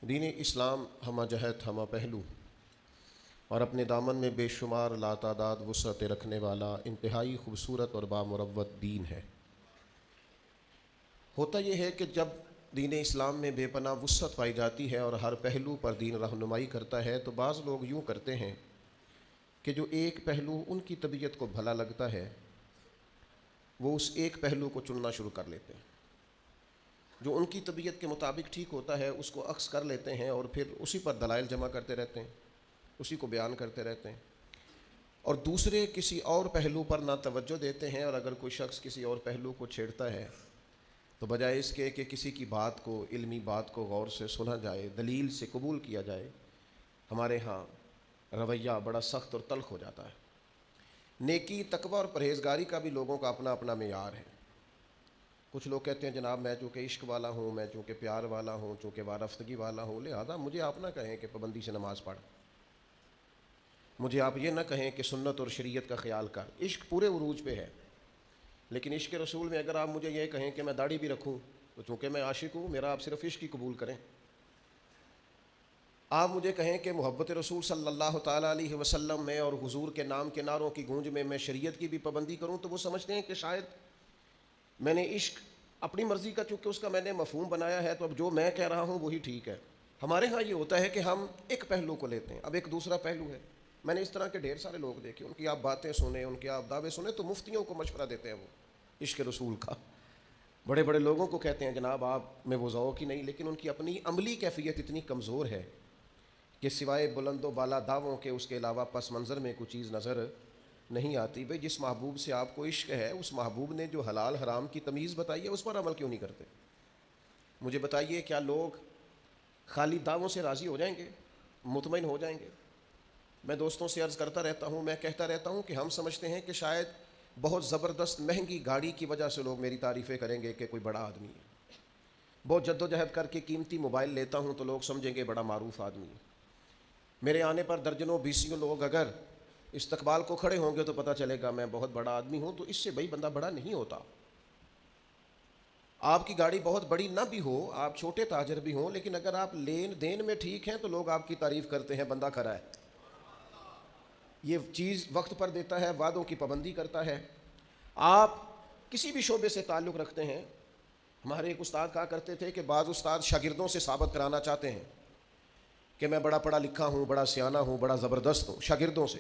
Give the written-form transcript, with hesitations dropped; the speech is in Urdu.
دین اسلام ہمہ جہت ہمہ پہلو اور اپنے دامن میں بے شمار لاتعداد وسعتیں رکھنے والا انتہائی خوبصورت اور بامروت دین ہے۔ ہوتا یہ ہے کہ جب دین اسلام میں بے پناہ وسعت پائی جاتی ہے اور ہر پہلو پر دین رہنمائی کرتا ہے، تو بعض لوگ یوں کرتے ہیں کہ جو ایک پہلو ان کی طبیعت کو بھلا لگتا ہے وہ اس ایک پہلو کو چننا شروع کر لیتے ہیں، جو ان کی طبیعت کے مطابق ٹھیک ہوتا ہے اس کو اخذ کر لیتے ہیں اور پھر اسی پر دلائل جمع کرتے رہتے ہیں، اسی کو بیان کرتے رہتے ہیں، اور دوسرے کسی اور پہلو پر نہ توجہ دیتے ہیں۔ اور اگر کوئی شخص کسی اور پہلو کو چھیڑتا ہے تو بجائے اس کے کہ کسی کی بات کو، علمی بات کو غور سے سنا جائے، دلیل سے قبول کیا جائے، ہمارے ہاں رویہ بڑا سخت اور تلخ ہو جاتا ہے۔ نیکی، تقوی اور پرہیزگاری کا بھی لوگوں کا اپنا اپنا معیار ہے۔ کچھ لوگ کہتے ہیں جناب میں چونکہ عشق والا ہوں، میں چونکہ پیار والا ہوں، چونکہ وارفتگی والا ہوں، لہذا مجھے آپ نہ کہیں کہ پابندی سے نماز پڑھ، مجھے آپ یہ نہ کہیں کہ سنت اور شریعت کا خیال کر۔ عشق پورے عروج پہ ہے، لیکن عشق رسول میں اگر آپ مجھے یہ کہیں کہ میں داڑھی بھی رکھوں تو چونکہ میں عاشق ہوں، میرا آپ صرف عشق ہی قبول کریں۔ آپ مجھے کہیں کہ محبت رسول صلی اللہ تعالیٰ علیہ وسلم میں اور حضور کے نام کے نعروں کی گونج میں شریعت کی بھی پابندی کروں، تو وہ سمجھتے ہیں کہ شاید میں نے عشق اپنی مرضی کا، چونکہ اس کا میں نے مفہوم بنایا ہے، تو اب جو میں کہہ رہا ہوں وہی ٹھیک ہے۔ ہمارے ہاں یہ ہوتا ہے کہ ہم ایک پہلو کو لیتے ہیں، اب ایک دوسرا پہلو ہے۔ میں نے اس طرح کے ڈھیر سارے لوگ دیکھے، ان کی آپ باتیں سنیں، ان کے آپ دعوے سنیں تو مفتیوں کو مشورہ دیتے ہیں وہ عشق رسول کا، بڑے بڑے لوگوں کو کہتے ہیں جناب آپ میں وہ ذوق ہی نہیں، لیکن ان کی اپنی عملی کیفیت اتنی کمزور ہے کہ سوائے بلند و بالا دعووں کے اس کے علاوہ پس منظر میں کوئی چیز نظر نہیں آتی۔ بھئی جس محبوب سے آپ کو عشق ہے، اس محبوب نے جو حلال حرام کی تمیز بتائی ہے اس پر عمل کیوں نہیں کرتے؟ مجھے بتائیے، کیا لوگ خالی دعووں سے راضی ہو جائیں گے، مطمئن ہو جائیں گے؟ میں دوستوں سے عرض کرتا رہتا ہوں، میں کہتا رہتا ہوں کہ ہم سمجھتے ہیں کہ شاید بہت زبردست مہنگی گاڑی کی وجہ سے لوگ میری تعریفیں کریں گے کہ کوئی بڑا آدمی ہے، بہت جد و جہد کر کے قیمتی موبائل لیتا ہوں تو لوگ سمجھیں گے بڑا معروف آدمی ہے، میرے آنے پر درجنوں بیسیوں لوگ اگر استقبال کو کھڑے ہوں گے تو پتہ چلے گا میں بہت بڑا آدمی ہوں۔ تو اس سے بھائی بندہ بڑا نہیں ہوتا۔ آپ کی گاڑی بہت بڑی نہ بھی ہو، آپ چھوٹے تاجر بھی ہوں، لیکن اگر آپ لین دین میں ٹھیک ہیں تو لوگ آپ کی تعریف کرتے ہیں بندہ کھرا ہے، یہ چیز وقت پر دیتا ہے، وعدوں کی پابندی کرتا ہے۔ آپ کسی بھی شعبے سے تعلق رکھتے ہیں، ہمارے ایک استاد کہا کرتے تھے کہ بعض استاد شاگردوں سے ثابت کرانا چاہتے ہیں کہ میں بڑا پڑھا لکھا ہوں، بڑا سیانہ ہوں، بڑا زبردست ہوں، شاگردوں سے،